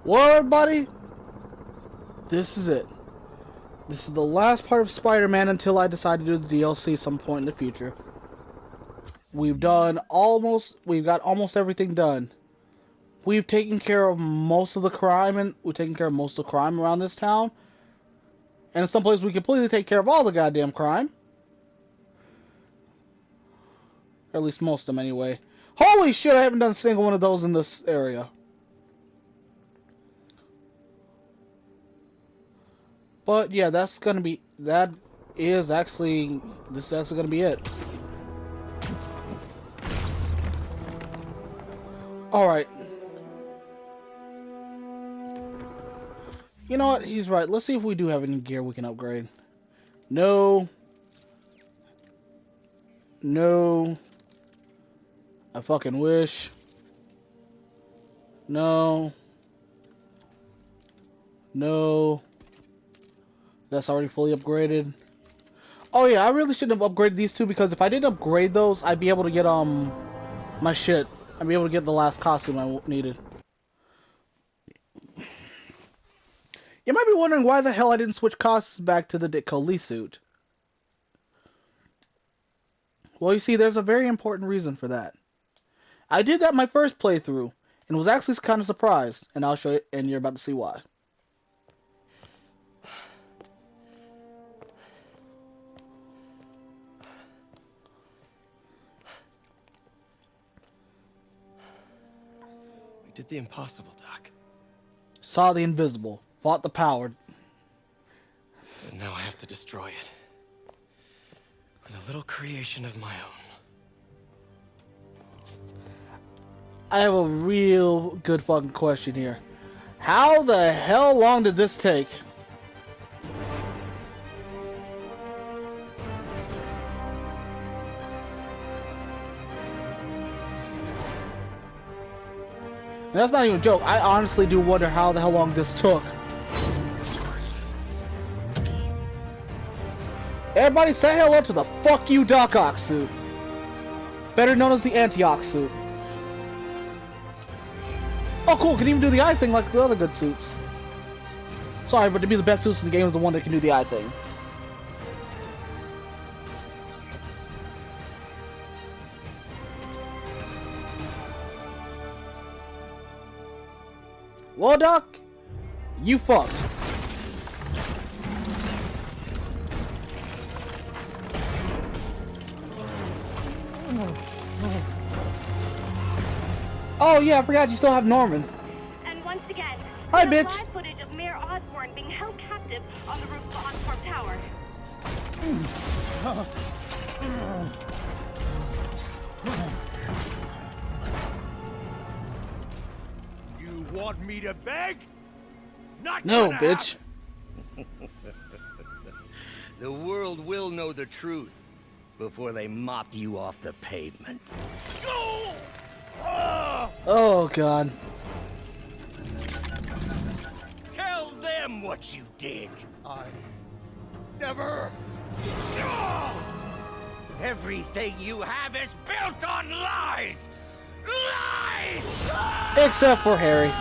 Well, everybody, this is it. This is the last part of Spider-Man until I decide to do the DLC some point in the future. We've got almost everything done. We've taken care of most of the crime, and we've taken care of most of the crime around this town. And in some places, we completely take care of all the goddamn crime. Or at least most of them, anyway. Holy shit, I haven't done a single one of those in this area. But yeah, this is actually gonna be it. Alright. You know what? He's right. Let's see if we do have any gear we can upgrade. No. No. I fucking wish. No. No. That's already fully upgraded. Oh yeah, I really shouldn't have upgraded these two, because if I didn't upgrade those, I'd be able to get my shit. I'd be able to get the last costume I needed. You might be wondering why the hell I didn't switch costumes back to the Ditko Lee suit. Well, you see, there's a very important reason for that. I did that my first playthrough, and was actually kind of surprised, and I'll show you, and you're about to see why. We did the impossible, Doc. Saw the invisible, fought the power. And now I have to destroy it. With a little creation of my own. I have a real good fucking question here. How the hell long did this take? And that's not even a joke. I honestly do wonder how the hell long this took. Everybody say hello to the fuck you Doc Ock suit. Better known as the Anti-Ock suit. Oh cool, can even do the eye thing like the other good suits. Sorry, but to be the best suits in the game is the one that can do the eye thing. Well, Doc, you fucked. Oh yeah, I forgot you still have Norman. And once again, hi, there's bitch. live footage of Mayor Osborn being held captive on the roof of Oscorp Tower. You want me to beg? Not No, gonna bitch. The world will know the truth before they mop you off the pavement. Go! Ah! Oh god. Tell them what you did. I never. Ah! Everything you have is built on lies. Lies! Except for Harry.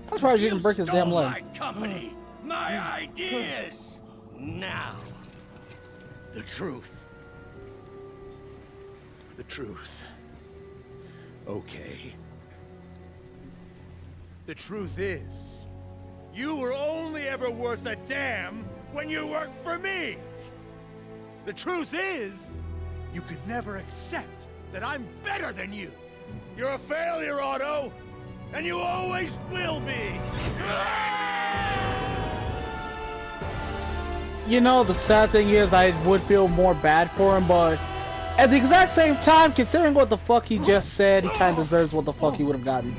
I'm surprised you didn't break his damn stole leg. My company, my ideas. Now, the truth. The truth. Okay. The truth is, you were only ever worth a damn when you worked for me. The truth is, you could never accept that I'm better than you. You're a failure, Otto, and you always will be. You know, the sad thing is I would feel more bad for him, but at the exact same time, considering what the fuck he just said, he kind of deserves what the fuck he would have gotten.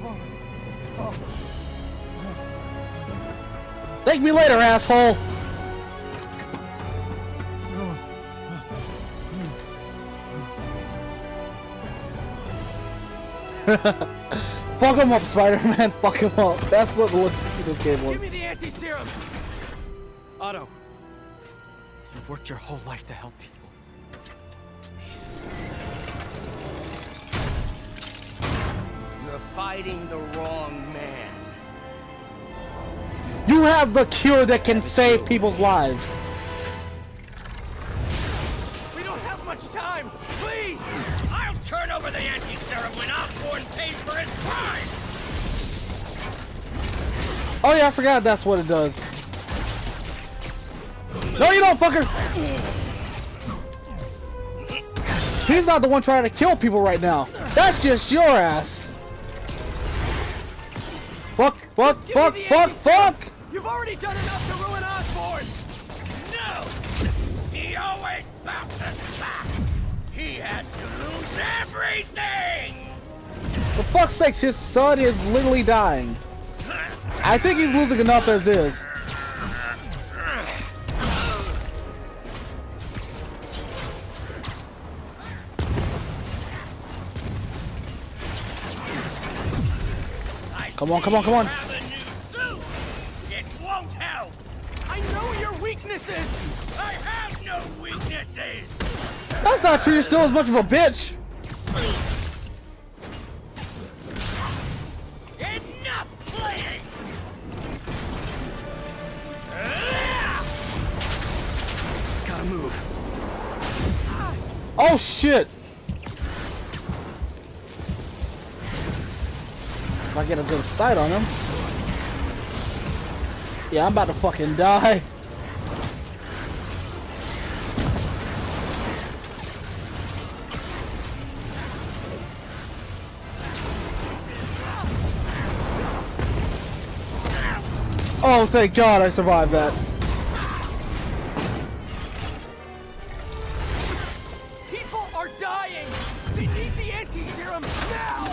Thank me later, asshole! Fuck him up, Spider-Man. Fuck him up. That's what the look of this game was. Give me the anti-serum! Otto, you've worked your whole life to help people. fighting the wrong man. You have the cure that can save people's lives. We don't have much time. Please! I'll turn over the anti-serum when Osborn pays for his crime! Oh yeah, I forgot that's what it does. No, you don't, fucker! He's not the one trying to kill people right now. That's just your ass. Fuck, fuck, fuck, fuck, fuck! You've already done enough to ruin Osborn! No! He always bounces back! He had to lose everything! For fuck's sakes, his son is literally dying. I think he's losing enough as is. Come on, come on, come on. Have a new suit. It won't help! I know your weaknesses! I have no weaknesses! That's not true, you're still as much of a bitch. Enough playing! Gotta move. Oh shit! If I get a good sight on him. Yeah, I'm about to fucking die. Oh, thank God I survived that. People are dying! They need the anti-serum now!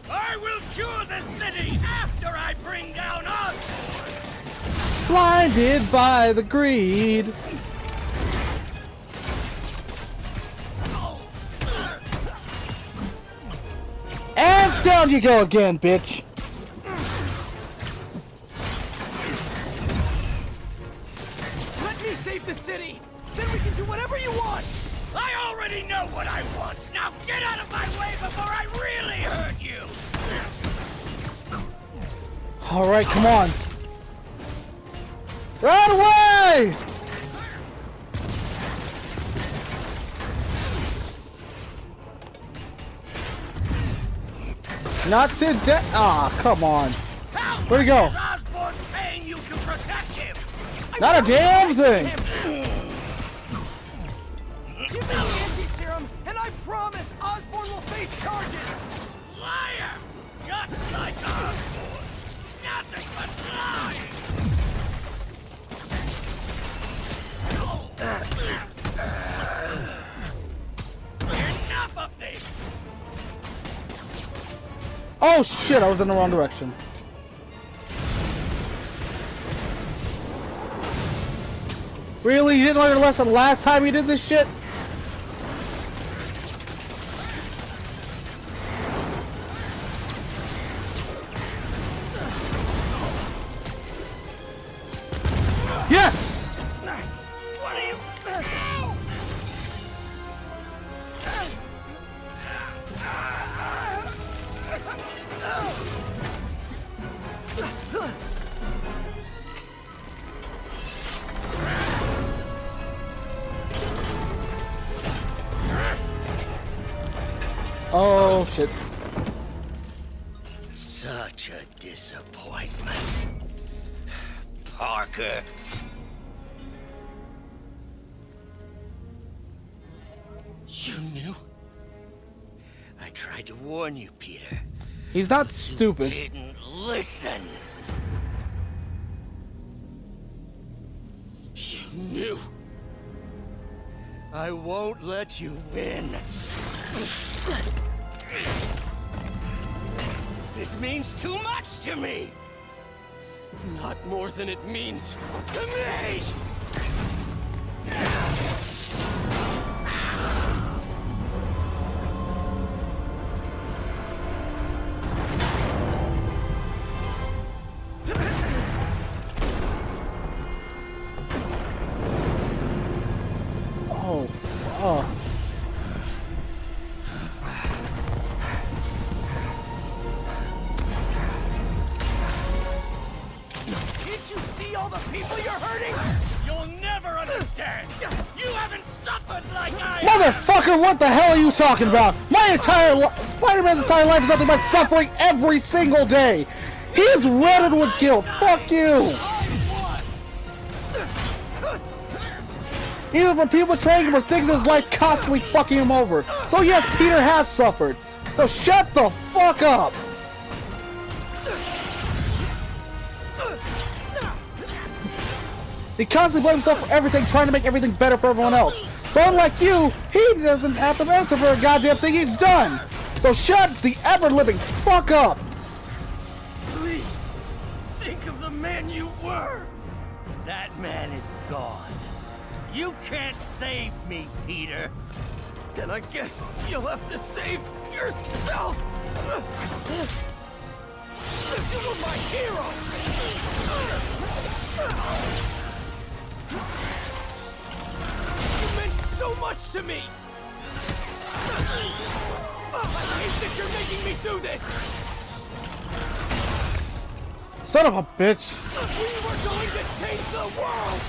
I will cure the city after I bring down Osborn! Blinded by the greed. And down you go again, bitch. Let me save the city! Then we can do whatever you want! I already know what I want! Now get out of my way before I really hurt you! Alright, come on. Run away! Not to death. Ah, come on. Where'd he go? Osborn paying you to protect him! Not a damn thing. Give me the anti-serum, and I promise Osborn will face charges! Liar! Just like Osborn! Nothing but lying! Enough of this! Oh shit, I was in the wrong direction. Really? You didn't learn your lesson last time you did this shit? Yes! What are you... Oh shit. Such a disappointment. Parker. You knew? I tried to warn you, Peter. He's not stupid. Didn't listen. You knew. I won't let you win. This means too much to me. Not more than it means to me. Oh, fuck. Motherfucker, what the hell are you talking about? My entire Spider-Man's entire life is nothing but suffering every single day. He's riddled with guilt. Fuck you. Even when people betraying him or things in his life constantly fucking him over. So yes, Peter has suffered. So shut the fuck up. He constantly blames himself for everything, trying to make everything better for everyone else. So unlike you, he doesn't have to answer for a goddamn thing he's done. So shut the ever-living fuck up. Please, think of the man you were. That man is gone. You can't save me, Peter. Then I guess you'll have to save yourself. You were my hero. You meant so much to me! I hate that you're making me do this! Son of a bitch. We were going to change the world!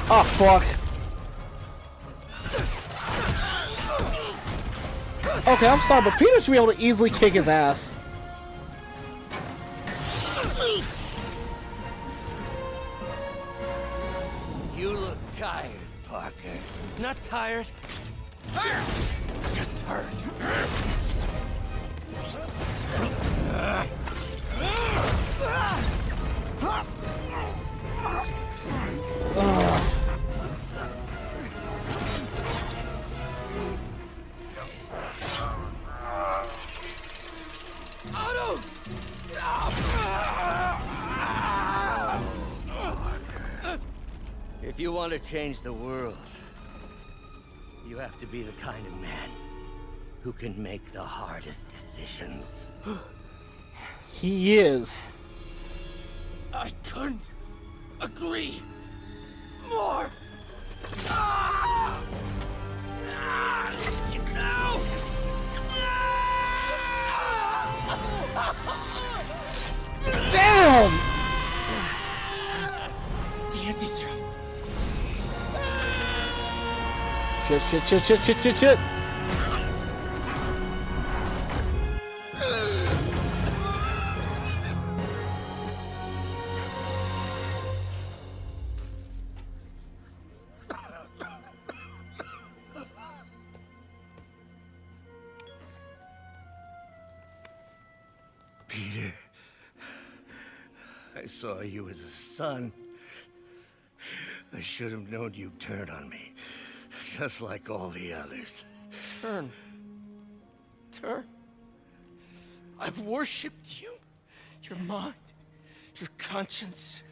Oh, fuck. Okay, I'm sorry, but Peter should be able to easily kick his ass. You look tired, Parker. Not tired. Just hurt. Otto! If you want to change the world, you have to be the kind of man who can make the hardest decisions. He is. I couldn't agree more. No! Damn! The anti-serum. Shit. Peter, I saw you as a son. I should have known you'd turn on me, just like all the others. Turn. I've worshipped you. Your mind, your conscience,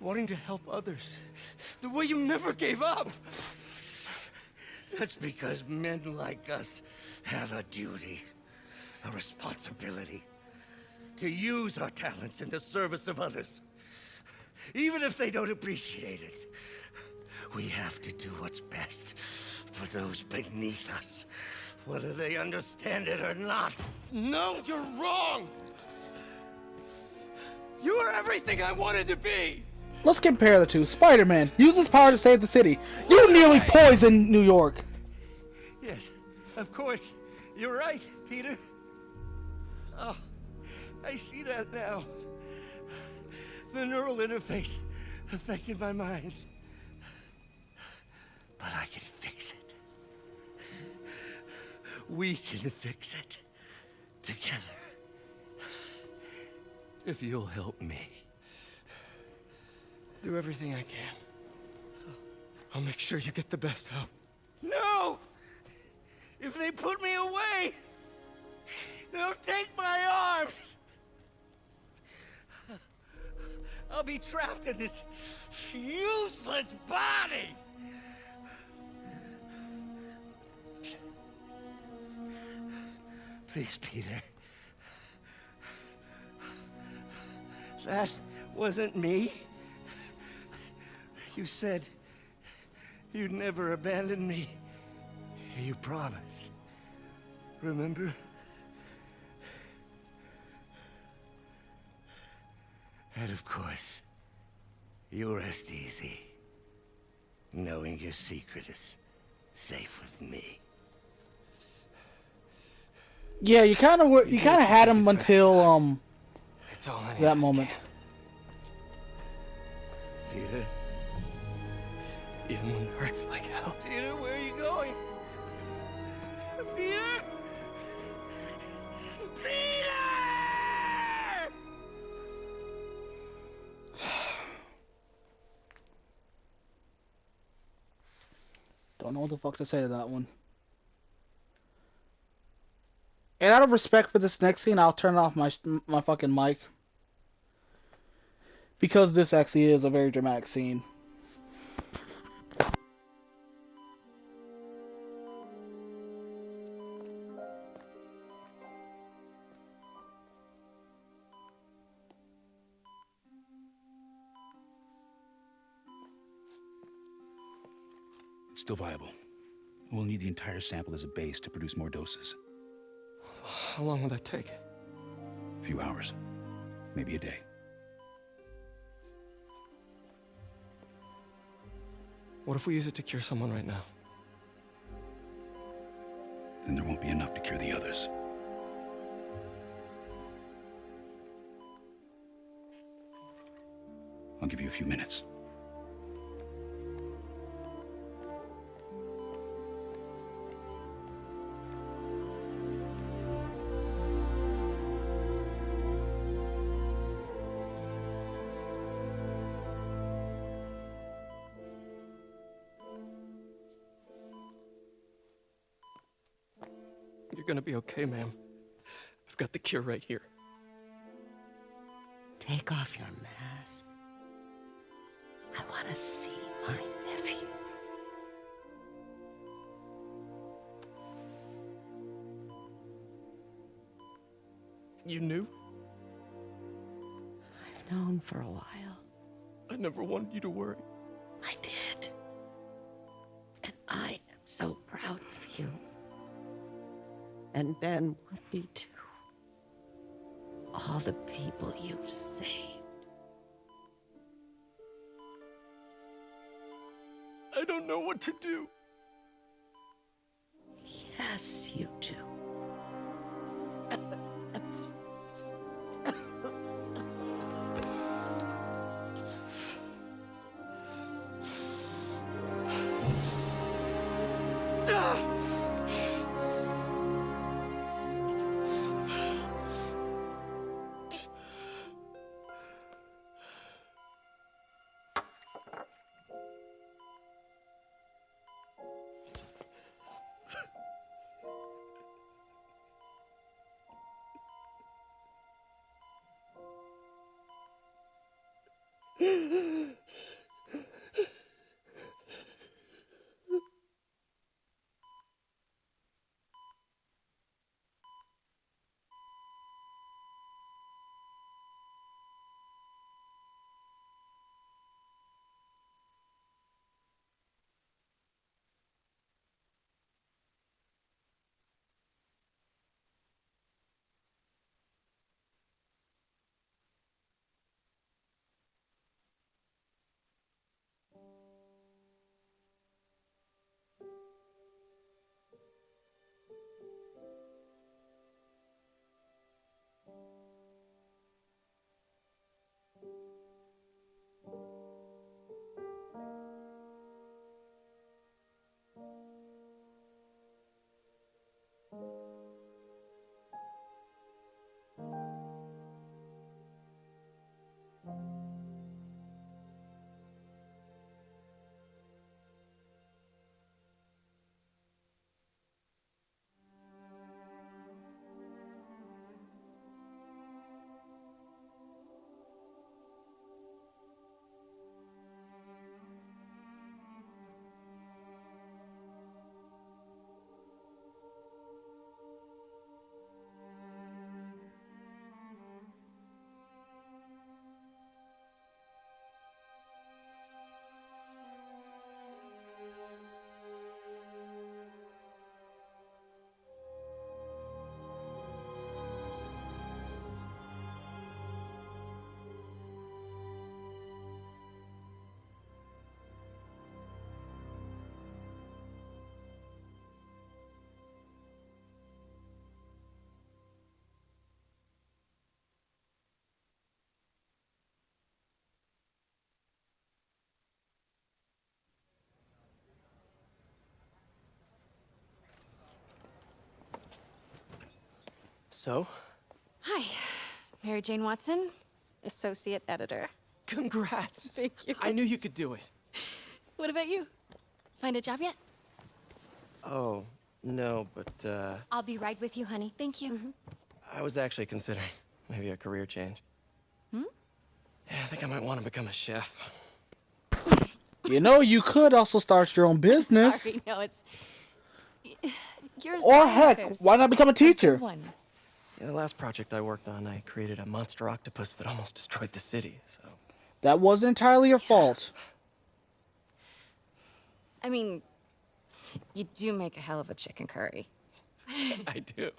wanting to help others. The way you never gave up. That's because men like us have a duty, a responsibility, to use our talents in the service of others. Even if they don't appreciate it, we have to do what's best for those beneath us, whether they understand it or not. No, you're wrong. You are everything I wanted to be. Let's compare the two. Spider-Man uses power to save the city. You nearly poisoned New York. Yes, of course. You're right, Peter. Oh, I see that now. The neural interface affected my mind. But I can fix it. We can fix it. Together. If you'll help me. Do everything I can. I'll make sure you get the best help. No! If they put me away, they'll take my arms. I'll be trapped in this useless body. Please, Peter. That wasn't me. You said you'd never abandon me. You promised. Remember? And of course, you rest easy, knowing your secret is safe with me. Yeah, you kind of You had did him his best. until It's all I need. that moment. Peter? Even when it hurts like hell. Peter, where are you going? Peter? Peter! Don't know what the fuck to say to that one. And out of respect for this next scene, I'll turn off my fucking mic. Because this actually is a very dramatic scene. It's still viable. We'll need the entire sample as a base to produce more doses. How long will that take? A few hours. Maybe a day. What if we use it to cure someone right now? Then there won't be enough to cure the others. I'll give you a few minutes. You're gonna be okay, ma'am. I've got the cure right here. Take off your mask. I want to see my nephew. You knew? I've known for a while. I never wanted you to worry. I did. And I am so proud of you. And Ben, what we do. All the people you've saved. I don't know what to do. Yes, you do. So, Hi, Mary Jane Watson, associate editor. congrats. Thank you. I knew you could do it. What about you? Find a job yet? Oh, no, but, I'll be right with you, honey. Thank you. I was actually considering maybe a career change. Yeah, I think I might want to become a chef. You know, you could also start your own business. Sorry, no, it's... You're a Or heck, scientist. why not become a teacher? Good one. Yeah, the last project I worked on, I created a monster octopus that almost destroyed the city, so... That wasn't entirely your fault. I mean, you do make a hell of a chicken curry. I do.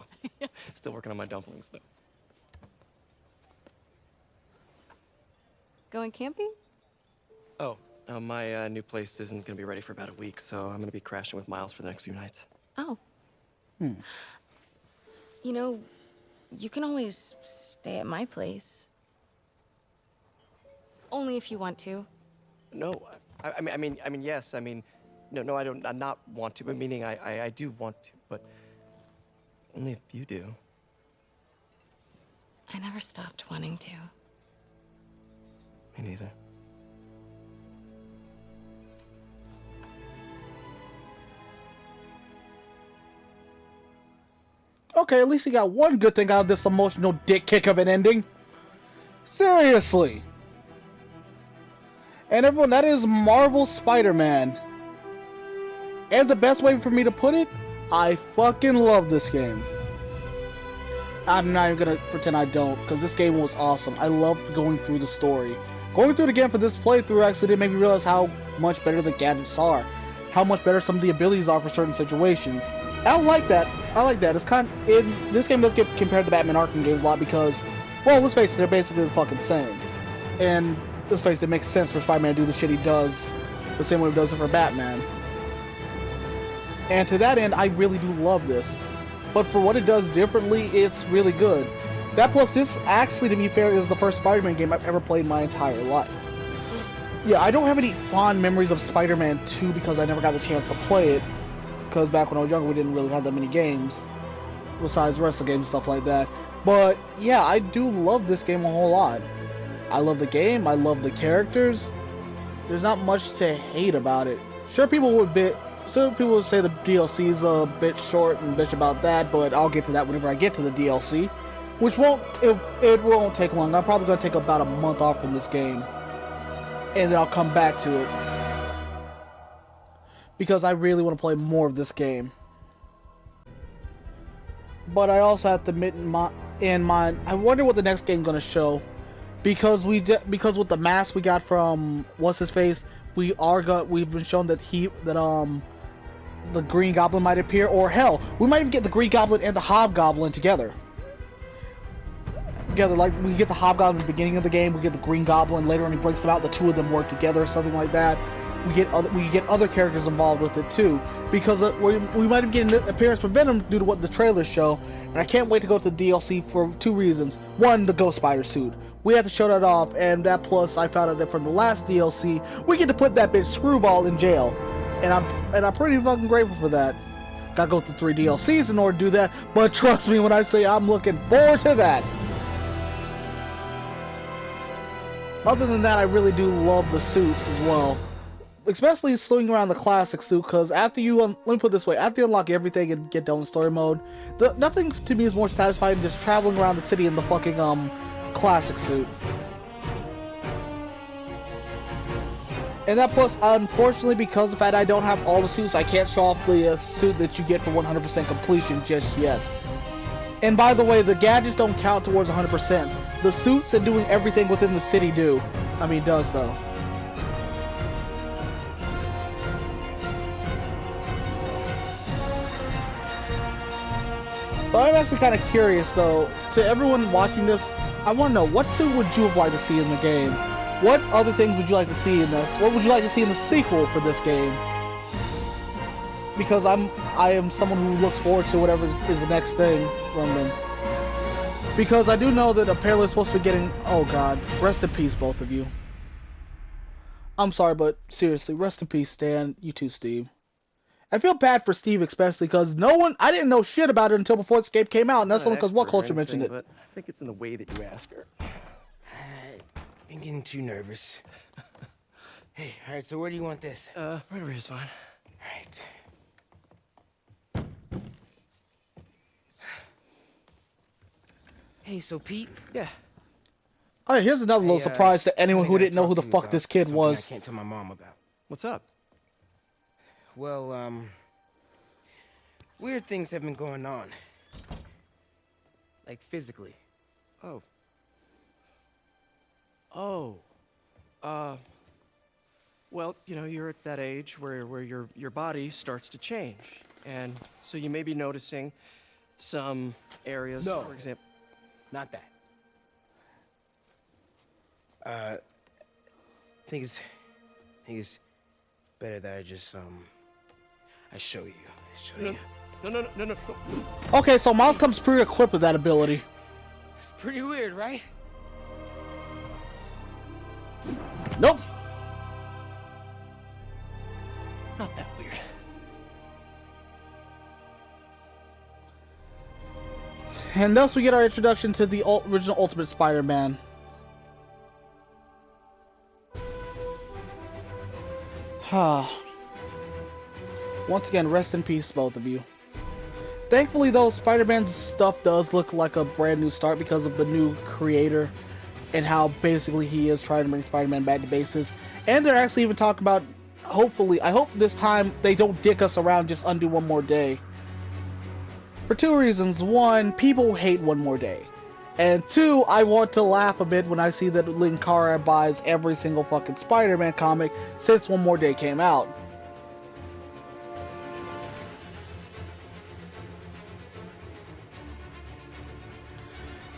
Still working on my dumplings, though. Going camping? Oh, my new place isn't gonna be ready for about a week, so I'm gonna be crashing with Miles for the next few nights. Oh. You know, you can always stay at my place. Only if you want to. No, I mean, yes. I mean, no, I don't. I not want to. But meaning, I do want to, but only if you do. I never stopped wanting to. Me neither. Okay, at least he got one good thing out of this emotional dick kick of an ending. Seriously. And everyone, that is Marvel Spider-Man. And the best way for me to put it, I fucking love this game. I'm not even gonna pretend I don't, because this game was awesome. I loved going through the story. Going through it again for this playthrough actually did make me realize how much better the gadgets are. How much better some of the abilities are for certain situations. I like that. I like that. It's kind of, this game does get compared to Batman Arkham games a lot because, well, let's face it, they're basically the fucking same. And let's face it, it makes sense for Spider-Man to do the shit he does the same way he does it for Batman. And to that end, I really do love this. But for what it does differently, it's really good. That plus this, actually, to be fair, is the first Spider-Man game I've ever played in my entire life. Yeah, I don't have any fond memories of Spider-Man 2 because I never got the chance to play it. Because back when I was younger, we didn't really have that many games. Besides wrestling games and stuff like that. But, yeah, I do love this game a whole lot. I love the game, I love the characters. There's not much to hate about it. Sure, people would say the DLC is a bit short and bitch about that, but I'll get to that whenever I get to the DLC. Which it won't take long. I'm probably going to take about a month off from this game. And then I'll come back to it. Because I really want to play more of this game. But I also have to admit in mind, I wonder what the next game's going to show. Because with the mask we got from what's his face, we've been shown that the Green Goblin might appear, or hell, we might even get the Green Goblin and the Hobgoblin together. Like we get the Hobgoblin at the beginning of the game, we get the Green Goblin later on. He breaks them out, the two of them work together, something like that. We get other characters involved with it too, because we might get an appearance from Venom due to what the trailers show, and I can't wait to go to the DLC for two reasons. One, the Ghost Spider suit. We have to show that off, and that plus I found out that from the last DLC, we get to put that bitch Screwball in jail, and I'm pretty fucking grateful for that. Gotta go through 3 DLCs in order to do that, but trust me when I say I'm looking forward to that. Other than that, I really do love the suits as well. Especially swinging around the classic suit, because after you, let me put it this way, after you unlock everything and get done with story mode, nothing to me is more satisfying than just traveling around the city in the fucking, classic suit. And that plus, unfortunately, because of the fact I don't have all the suits, I can't show off the suit that you get for 100% completion just yet. And by the way, the gadgets don't count towards 100%. The suits and doing everything within the city do. I mean, does though. But I'm actually kind of curious though, to everyone watching this, I want to know, what suit would you have liked to see in the game? What other things would you like to see in this? What would you like to see in the sequel for this game? Because I am someone who looks forward to whatever is the next thing from them. Because I do know that apparently we're supposed to be getting, oh god, rest in peace both of you. I'm sorry, but seriously, rest in peace Stan, you too Steve. I feel bad for Steve especially because I didn't know shit about it until before this game came out, and that's I'm only not because an What expert or Culture mentioned it. anything, but I think it's in the way that you ask her. I'm getting too nervous. Hey, all right, so where do you want this? Right over here's fine. All right. Hey, so Pete? Yeah. Alright, here's another little Hey, surprise to anyone kinda who gotta didn't know talk who the to you fuck about this kid something I was. can't tell my mom about. What's up? Well, weird things have been going on. Like physically. Oh. Oh. Well, you know, you're at that age where your body starts to change. And so you may be noticing some areas, No. for example. Not that. I think it's better that I just I show you. No. Okay, so Miles comes pre-equipped with that ability. It's pretty weird, right? Nope. Not that weird. And thus we get our introduction to the original Ultimate Spider-Man. Once again, rest in peace, both of you. Thankfully, though, Spider-Man's stuff does look like a brand new start because of the new creator and how basically he is trying to bring Spider-Man back to bases. And they're actually even talking about, hopefully, I hope this time they don't dick us around, just undo One More Day. For two reasons. One, people hate One More Day. And two, I want to laugh a bit when I see that Linkara buys every single fucking Spider-Man comic since One More Day came out.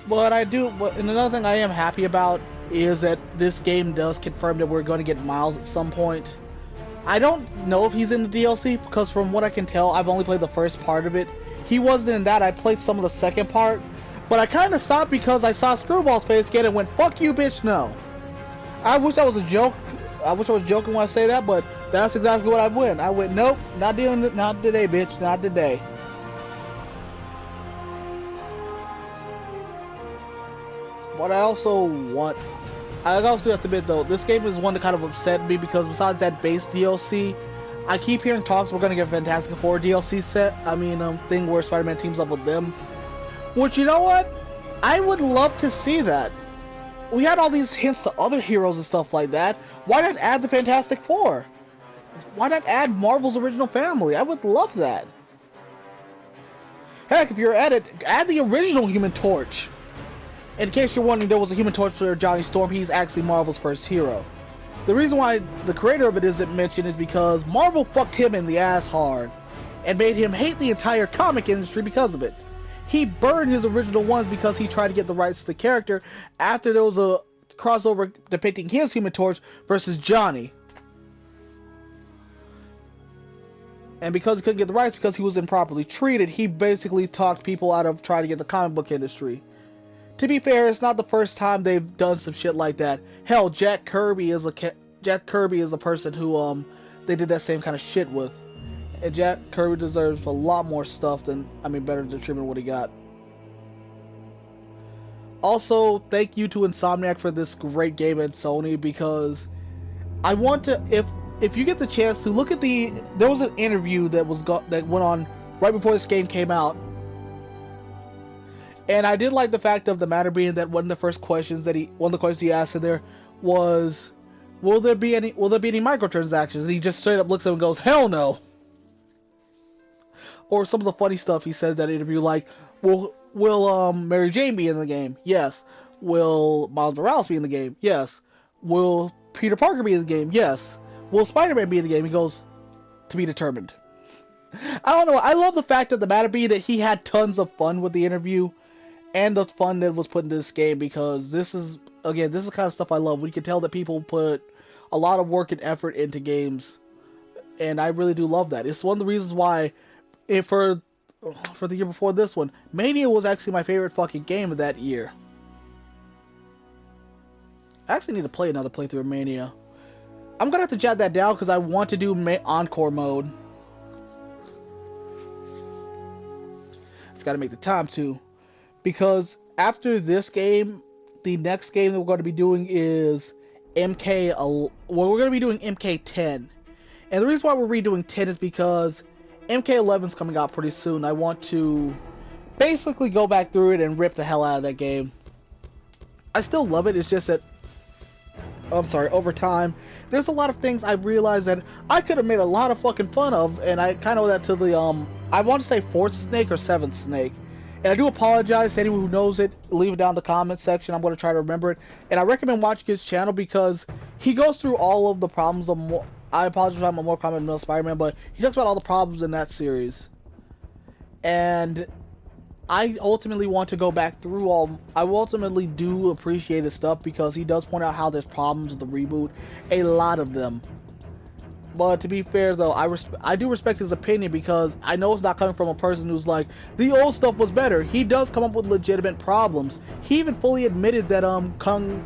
But and another thing I am happy about is that this game does confirm that we're going to get Miles at some point. I don't know if he's in the DLC, because from what I can tell, I've only played the first part of it. He wasn't in that. I played some of the second part, but I kind of stopped because I saw Screwball's face again and went, "Fuck you, bitch, no." I wish that was a joke. I wish I was joking when I say that, but that's exactly what I went. I went, "Nope, not doing it, not today, bitch, not today." But I also have to admit though, this game is one that kind of upset me because besides that base DLC, I keep hearing talks we're gonna get a Fantastic Four DLC thing where Spider-Man teams up with them. Which, you know what? I would love to see that. We had all these hints to other heroes and stuff like that. Why not add the Fantastic Four? Why not add Marvel's original family? I would love that. Heck, if you're at it, add the original Human Torch. In case you're wondering, there was a Human Torch for Johnny Storm. He's actually Marvel's first hero. The reason why the creator of it isn't mentioned is because Marvel fucked him in the ass hard and made him hate the entire comic industry because of it. He burned his original ones because he tried to get the rights to the character after there was a crossover depicting his Human Torch versus Johnny. And because he couldn't get the rights because he was improperly treated, he basically talked people out of trying to get the comic book industry. To be fair, it's not the first time they've done some shit like that. Hell, Jack Kirby is a person who they did that same kind of shit with. And Jack Kirby deserves a lot more stuff than, better than treatment what he got. Also, thank you to Insomniac for this great game at Sony, because I want to, if you get the chance to look at there was an interview that went on right before this game came out. And I did like the fact of the matter being that one of the questions he asked in there was, will there be any microtransactions? And he just straight up looks at him and goes, "Hell no." Or some of the funny stuff he says in that interview, like, will Mary Jane be in the game? Yes. Will Miles Morales be in the game? Yes. Will Peter Parker be in the game? Yes. Will Spider-Man be in the game? He goes, "To be determined." I don't know. I love the fact of the matter being that he had tons of fun with the interview and the fun that was put into this game, because this is the kind of stuff I love. We can tell that people put a lot of work and effort into games, and I really do love that. It's one of the reasons why, for the year before this one, Mania was actually my favorite fucking game of that year. I actually need to play another playthrough of Mania. I'm gonna have to jot that down because I want to do Encore mode. It's got to make the time to, because after this game, the next game that we're going to be doing is MK. Well, we're going to be doing MK10, and the reason why we're redoing 10 is because MK11 is coming out pretty soon. I want to basically go back through it and rip the hell out of that game. I still love it. It's just that, I'm sorry, over time, there's a lot of things I realized that I could have made a lot of fucking fun of, and I kind of owe that to the, I want to say 4th Snake or 7th Snake. And I do apologize to anyone who knows it. Leave it down in the comments section. I'm going to try to remember it. And I recommend watching his channel because he goes through all of the problems of I apologize, I'm a more common middle Spider-Man, but he talks about all the problems in that series. And I ultimately want to go back through I ultimately do appreciate his stuff because he does point out how there's problems with the reboot. A lot of them. But to be fair though, I do respect his opinion because I know it's not coming from a person who's like, the old stuff was better. He does come up with legitimate problems. He even fully admitted that Kung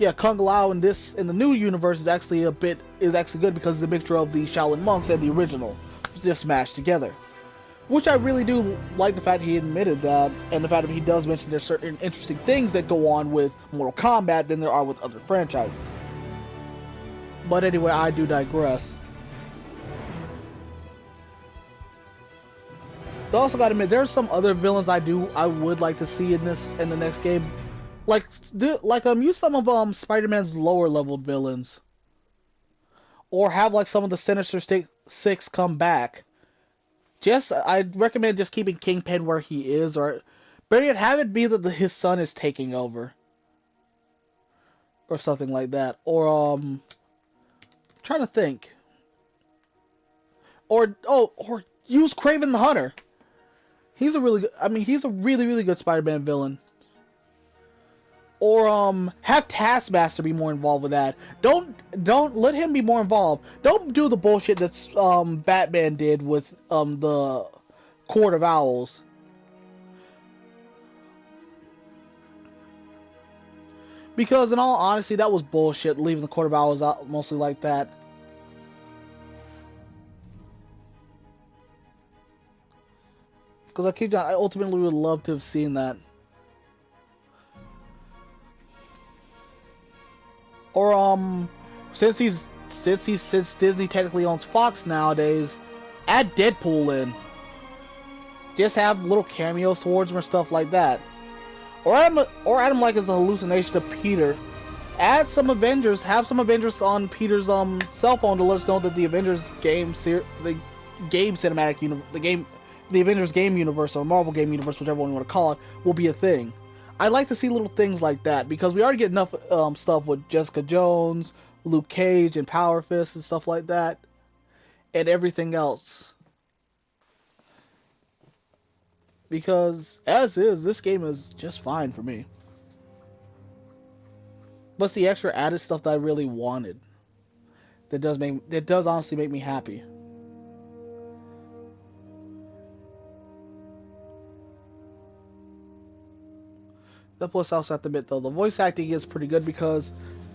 Lao in the new universe is actually good because it's a mixture of the Shaolin monks and the original just smashed together. Which I really do like the fact he admitted that, and the fact that he does mention there's certain interesting things that go on with Mortal Kombat than there are with other franchises. But anyway, I do digress. I also gotta admit, there's some other villains I would like to see in the next game. Use some of Spider-Man's lower leveled villains. Or have like some of the Sinister Six come back. I'd recommend just keeping Kingpin where he is, or better yet, have it be that his son is taking over. Or something like that. Or, trying to think. Or use Kraven the Hunter. He's a really good Spider-Man villain. Or have Taskmaster be more involved with that. Don't let him be more involved. Don't do the bullshit that's Batman did with the Court of Owls. Because in all honesty, that was bullshit, leaving the Court of Owls out mostly like that. Because I ultimately would love to have seen that. Or since Disney technically owns Fox nowadays, add Deadpool in. Just have little cameos towards him or stuff like that. Or add him like as a hallucination to Peter. Add some Avengers. Have some Avengers on Peter's cell phone to let us know that the Avengers game the Avengers game universe or Marvel game universe, whichever one you want to call it, will be a thing. I like to see little things like that because we already get enough stuff with Jessica Jones, Luke Cage, and Power Fist and stuff like that, and everything else. Because as is, this game is just fine for me. But it's the extra added stuff that I really wanted that does honestly make me happy. The plus I also have to admit though, the voice acting is pretty good because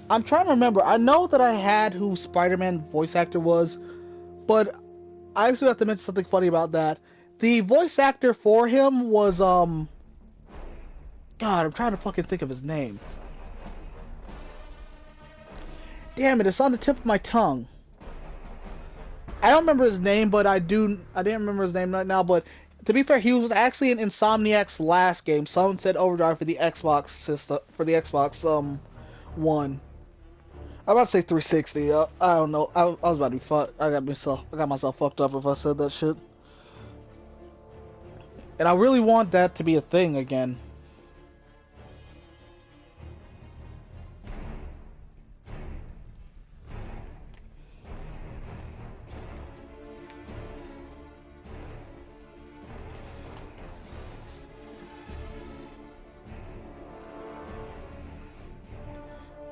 I'm trying to remember. I know that I had who Spider-Man voice actor was, but I actually have to mention something funny about that. The voice actor for him was God, I'm trying to fucking think of his name. Damn it, it's on the tip of my tongue. I don't remember his name, but I didn't remember his name right now, but to be fair, he was actually in Insomniac's last game, Sunset Overdrive, for the Xbox system, for the Xbox One. I'm about to say 360. I don't know. I was about to be fucked. I got myself fucked up if I said that shit. And I really want that to be a thing again.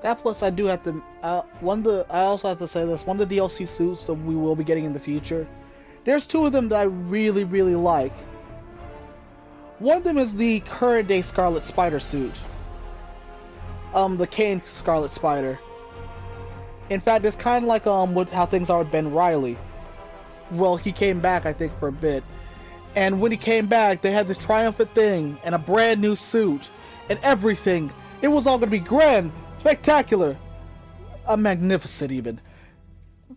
That plus I do have to, I also have to say this, one of the DLC suits that we will be getting in the future, there's two of them that I really, really like. One of them is the current day Scarlet Spider suit. The Kane Scarlet Spider. In fact, it's kind of like how things are with Ben Reilly. Well, he came back, I think, for a bit. And when he came back, they had this triumphant thing and a brand new suit and everything. It was all going to be grand, spectacular, magnificent even.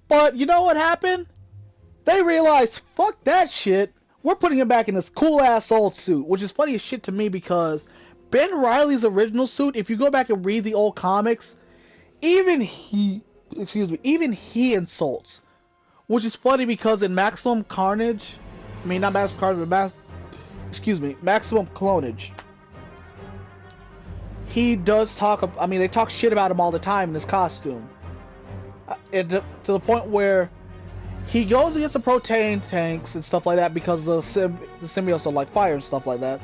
But you know what happened? They realized, fuck that shit. We're putting him back in this cool-ass old suit, which is funny as shit to me because Ben Reilly's original suit, if you go back and read the old comics, even he insults. Which is funny because in Maximum Carnage, I mean, not Maximum Carnage, but Maximum Clonage, he does talk, I mean, they talk shit about him all the time in his costume. To the point where he goes against the protein tanks and stuff like that because the symbiotes don't like fire and stuff like that.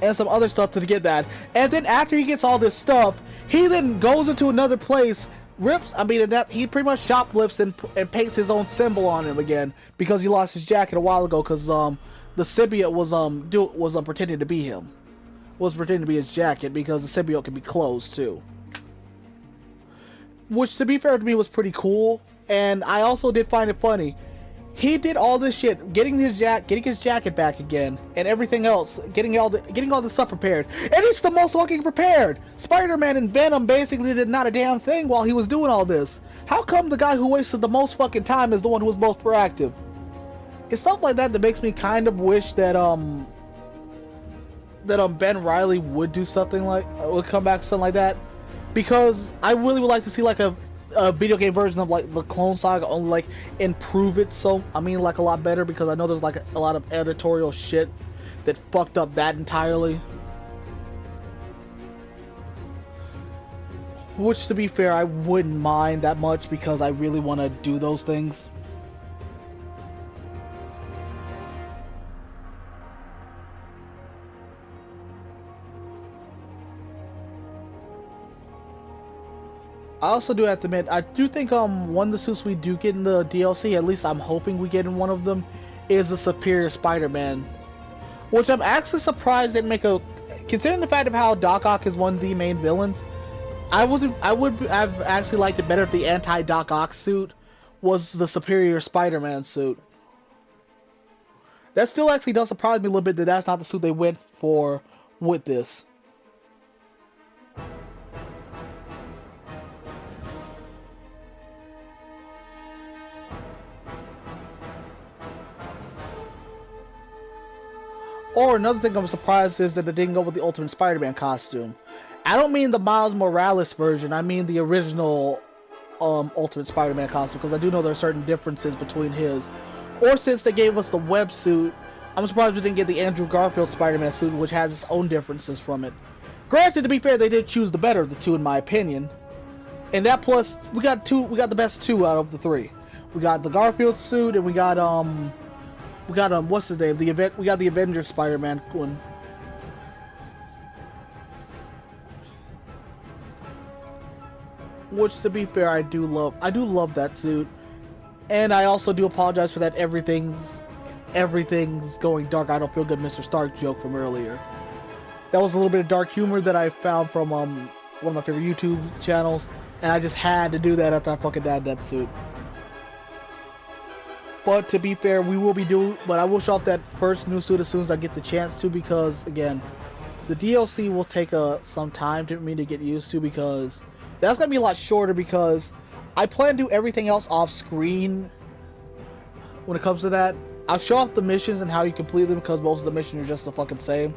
And some other stuff to get that. And then after he gets all this stuff, he then goes into another place, he pretty much shoplifts and paints his own symbol on him again because he lost his jacket a while ago because the symbiote was pretending to be him. Was pretending to be his jacket because the symbiote can be closed too. Which, to be fair to me, was pretty cool. And I also did find it funny. He did all this shit, getting his jacket back again, and everything else, getting all the stuff prepared. And he's the most fucking prepared! Spider-Man and Venom basically did not a damn thing while he was doing all this. How come the guy who wasted the most fucking time is the one who was most proactive? It's stuff like that that makes me kind of wish that Ben Reilly would do something would come back to something like that. Because I really would like to see like a video game version of like the Clone Saga, only like improve it a lot better, because I know there's like a lot of editorial shit that fucked up that entirely. Which, to be fair, I wouldn't mind that much because I really want to do those things. I also do have to admit, I do think one of the suits we do get in the DLC, at least I'm hoping we get in one of them, is the Superior Spider-Man. Which I'm actually surprised they make considering the fact of how Doc Ock is one of the main villains, I would have actually liked it better if the anti-Doc Ock suit was the Superior Spider-Man suit. That still actually does surprise me a little bit that that's not the suit they went for with this. Or another thing I'm surprised is that they didn't go with the Ultimate Spider-Man costume. I don't mean the Miles Morales version, I mean the original Ultimate Spider-Man costume, because I do know there are certain differences between his. Or since they gave us the web suit, I'm surprised we didn't get the Andrew Garfield Spider-Man suit, which has its own differences from it. Granted, to be fair, they did choose the better of the two in my opinion. And that plus, we got the best two out of the three. We got the Garfield suit, and we got what's his name? We got the Avengers Spider-Man one. Which, to be fair, I do love that suit. And I also do apologize for that everything's going dark, I don't feel good Mr. Stark joke from earlier. That was a little bit of dark humor that I found from one of my favorite YouTube channels, and I just had to do that after I fucking died that suit. But to be fair, but I will show off that first new suit as soon as I get the chance to, because again, the DLC will take some time for me to get used to, because that's gonna be a lot shorter, because I plan to do everything else off screen when it comes to that. I'll show off the missions and how you complete them, because most of the missions are just the fucking same.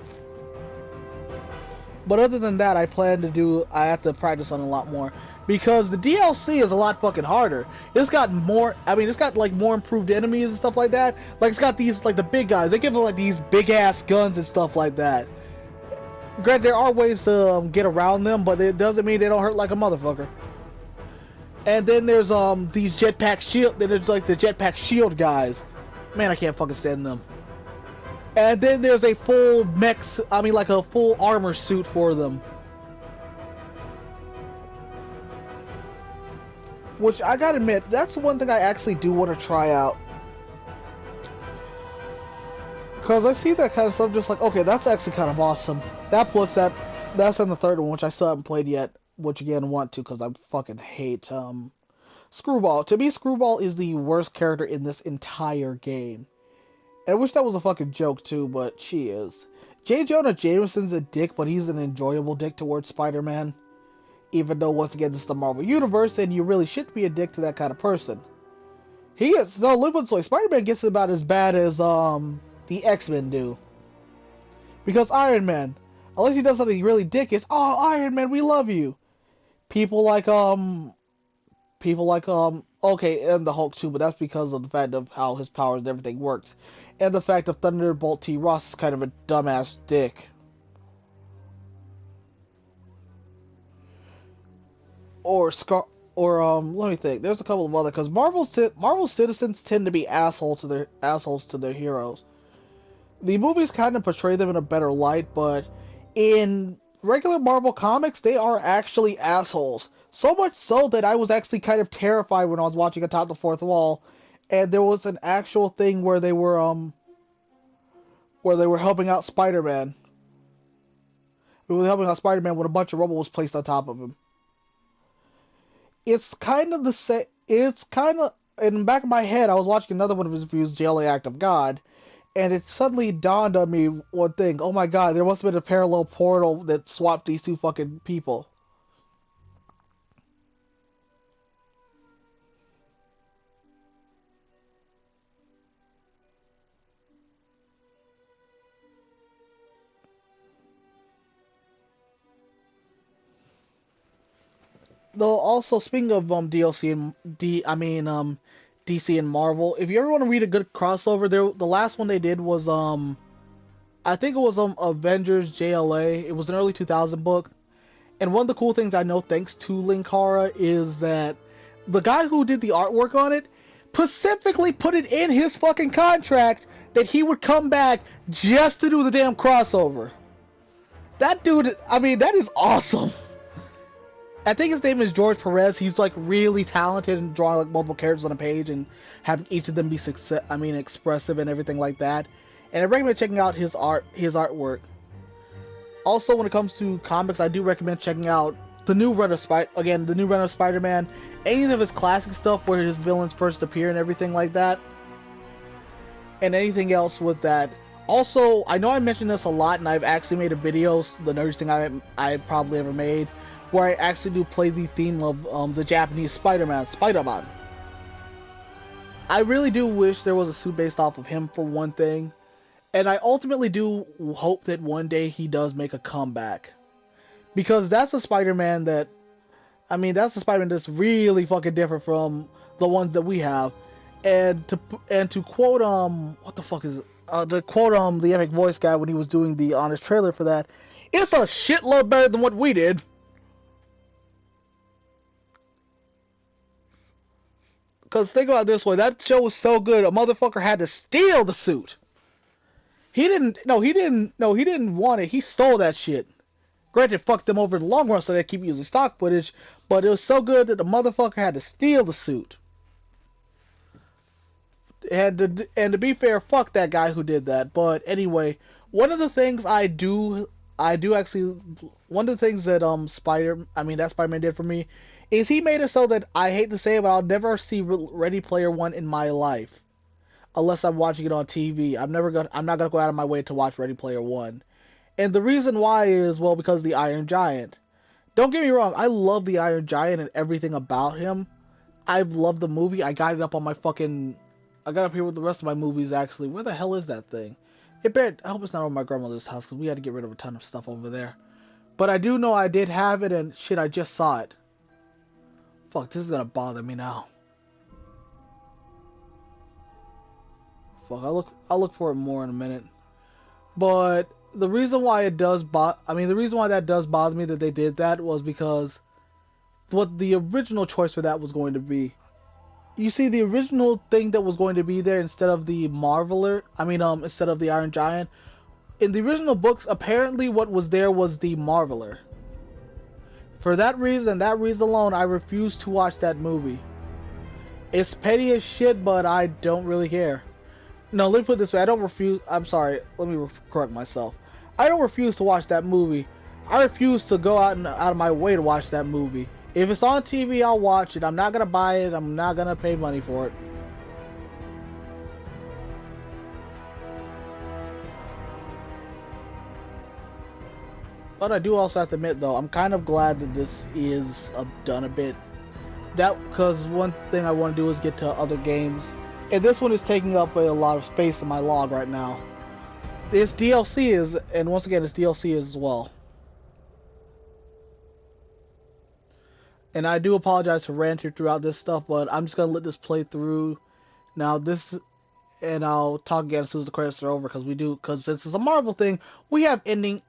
But other than that, I have to practice on a lot more. Because the DLC is a lot fucking harder. It's got more improved enemies and stuff like that. Like, it's got these, like, the big guys. They give them, like, these big-ass guns and stuff like that. Granted, there are ways to get around them, but it doesn't mean they don't hurt like a motherfucker. And then there's, these jetpack shield, then there's, like, the jetpack shield guys. Man, I can't fucking stand them. And then there's a full a full armor suit for them. Which, I gotta admit, that's one thing I actually do want to try out. Because I see that kind of stuff just like, okay, that's actually kind of awesome. That plus that's in the third one, which I still haven't played yet. Which, again, want to, because I fucking hate, Screwball. To me, Screwball is the worst character in this entire game. And I wish that was a fucking joke too, but she is. J. Jonah Jameson's a dick, but he's an enjoyable dick towards Spider-Man. Even though, once again, this is the Marvel Universe, and you really shouldn't be a dick to that kind of person. He is, no, live with soy. Spider-Man gets about as bad as, the X-Men do. Because Iron Man, unless he does something really dickish, oh, Iron Man, we love you. People like, okay, and the Hulk too, but that's because of the fact of how his powers and everything works. And the fact of Thunderbolt T. Ross is kind of a dumbass dick. Let me think. There's a couple of other, because Marvel citizens tend to be assholes to their heroes. The movies kind of portray them in a better light, but in regular Marvel comics, they are actually assholes. So much so that I was actually kind of terrified when I was watching Atop the Fourth Wall, and there was an actual thing where they were helping out Spider-Man. They were helping out Spider-Man when a bunch of rubble was placed on top of him. It's kind of the same. It's kind of in the back of my head. I was watching another one of his reviews, JLA Act of God, and it suddenly dawned on me one thing. Oh my god, there must have been a parallel portal that swapped these two fucking people. Though, also, speaking of DC and Marvel, if you ever want to read a good crossover, the last one they did was I think it was Avengers JLA. It was an early 2000 book, and one of the cool things I know thanks to Linkara is that the guy who did the artwork on it specifically put it in his fucking contract that he would come back just to do the damn crossover. That dude, I mean, that is awesome. I think his name is George Perez. He's like really talented in drawing like multiple characters on a page and having each of them be expressive and everything like that. And I recommend checking out his artwork. Also, when it comes to comics, I do recommend checking out the new run of Spider-Man, any of his classic stuff where his villains first appear and everything like that, and anything else with that. Also, I know I mentioned this a lot, and I've actually made a video, the nerdiest thing I probably ever made, where I actually do play the theme of the Japanese Spider-Man. I really do wish there was a suit based off of him for one thing, and I ultimately do hope that one day he does make a comeback, because that's a Spider-Man that's really fucking different from the ones that we have. And to quote what the fuck is to quote the Epic Voice guy when he was doing the honest trailer for that, it's a shitload better than what we did. Because think about it this way, that show was so good, a motherfucker had to steal the suit. He didn't want it, he stole that shit. Granted, fuck them over in the long run so they keep using stock footage, but it was so good that the motherfucker had to steal the suit. And to be fair, fuck that guy who did that. But anyway, one of the things that Spider-Man did for me is he made it so that, I hate to say it, but I'll never see Ready Player One in my life, unless I'm watching it on TV. I'm not gonna go out of my way to watch Ready Player One, and the reason why is, well, because the Iron Giant. Don't get me wrong, I love the Iron Giant and everything about him. I've loved the movie. I got it up on my fucking. I got up here with the rest of my movies actually. Where the hell is that thing? I hope it's not on my grandmother's house because we had to get rid of a ton of stuff over there. But I do know I did have it, and shit, I just saw it. Fuck, this is gonna bother me now. Fuck, I'll look for it more in a minute. But the reason why that does bother me that they did that was because what the original choice for that was going to be. You see, the original thing that was going to be there instead of the instead of the Iron Giant, in the original books, apparently what was there was the Marveler. For that reason alone, I refuse to watch that movie. It's petty as shit, but I don't really care. No, let me put it this way, let me correct myself. I don't refuse to watch that movie. I refuse to go out of my way to watch that movie. If it's on TV, I'll watch it. I'm not gonna buy it. I'm not gonna pay money for it. But I do also have to admit, though, I'm kind of glad that this is done a bit. Because one thing I want to do is get to other games, and this one is taking up a lot of space in my log right now. This DLC is, and once again, it's DLC as well. And I do apologize for ranting throughout this stuff, but I'm just gonna let this play through. Now this, and I'll talk again as soon as the credits are over, because since it's a Marvel thing, we have ending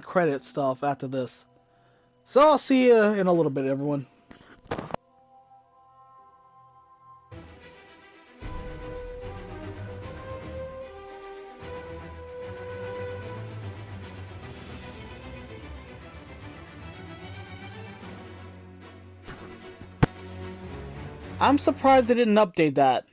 credit stuff after this. So I'll see you in a little bit, everyone. I'm surprised they didn't update that.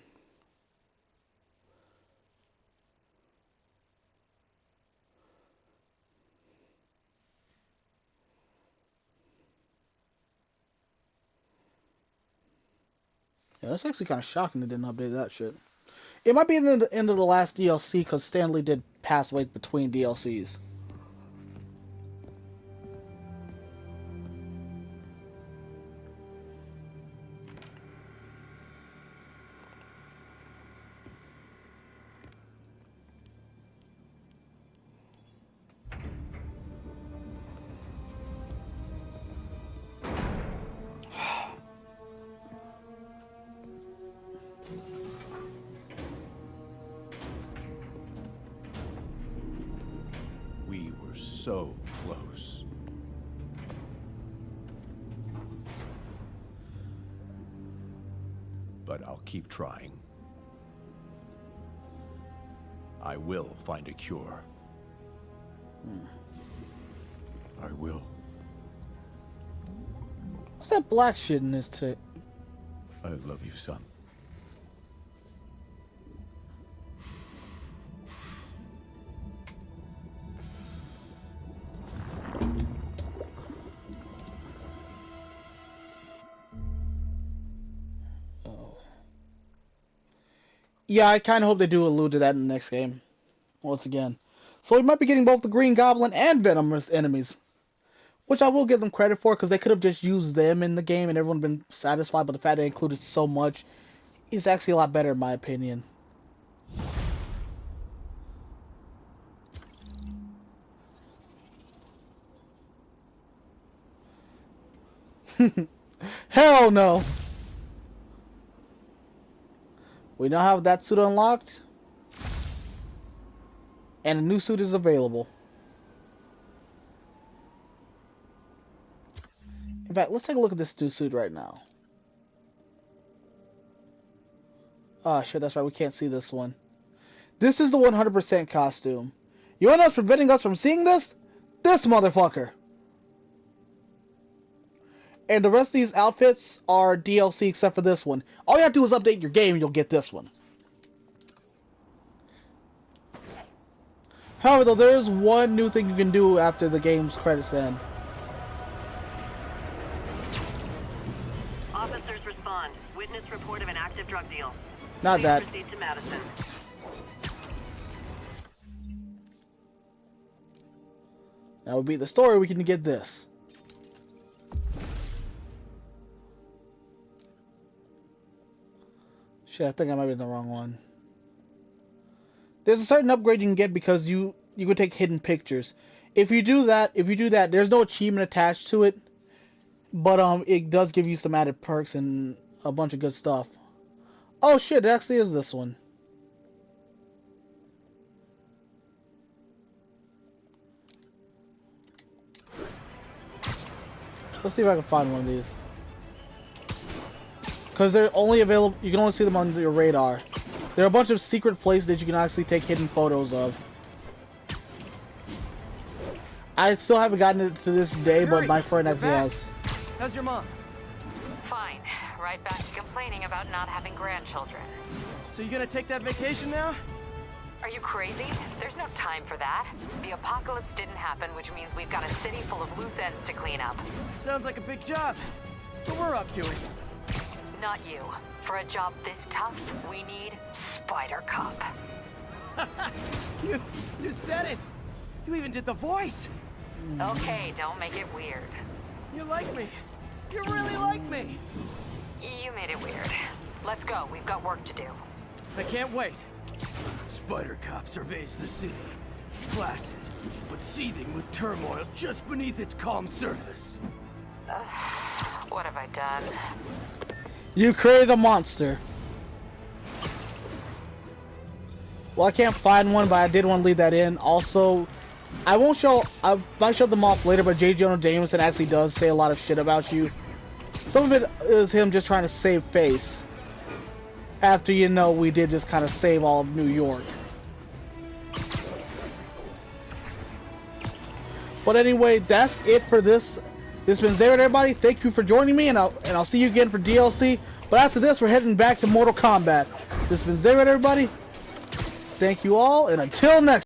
Yeah, that's actually kind of shocking they didn't update that shit. It might be the end of the last DLC because Stan Lee did pass away between DLCs. We were so close. But I'll keep trying. I will find a cure. I will. What's that black shit in this tape? I love you, son. Yeah, I kind of hope they do allude to that in the next game. Once again. So we might be getting both the Green Goblin and Venom as enemies. Which I will give them credit for, because they could have just used them in the game and everyone been satisfied, but the fact they included so much is actually a lot better in my opinion. Hell no! We now have that suit unlocked. And a new suit is available. In fact, let's take a look at this new suit right now. Ah, shit, that's right, we can't see this one. This is the 100% costume. You know what's preventing us from seeing this? This motherfucker! And the rest of these outfits are DLC except for this one. All you have to do is update your game and you'll get this one. However, though, there is one new thing you can do after the game's credits end. Officers respond. Witness report of an active drug deal. Not Please that. proceed to Madison. That would be the story. We can get this. Shit, I think I might be in the wrong one. There's a certain upgrade you can get because you can take hidden pictures. If you do that, there's no achievement attached to it, but it does give you some added perks and a bunch of good stuff. Oh shit, it actually is this one. Let's see if I can find one of these. Because they're only available, you can only see them on your radar. There are a bunch of secret places that you can actually take hidden photos of. I still haven't gotten it to this day, but my friend actually has. How's your mom? Fine. Right back to complaining about not having grandchildren. So you gonna take that vacation now? Are you crazy? There's no time for that. The apocalypse didn't happen, which means we've got a city full of loose ends to clean up. Sounds like a big job. But we're up to it. Not you. For a job this tough, we need Spider Cop. You said it! You even did the voice! Okay, don't make it weird. You like me. You really like me. You made it weird. Let's go. We've got work to do. I can't wait. Spider Cop surveys the city. Placid, but seething with turmoil just beneath its calm surface. What have I done? You created a monster. Well, I can't find one, but I did want to leave that in. Also, I might show them off later, but J. Jonah Jameson actually does say a lot of shit about you. Some of it is him just trying to save face. After, you know, we did just kind of save all of New York. But anyway, that's it for this. This has been Zared, everybody. Thank you for joining me, and I'll see you again for DLC. But after this, we're heading back to Mortal Kombat. This has been Zared, everybody. Thank you all, and until next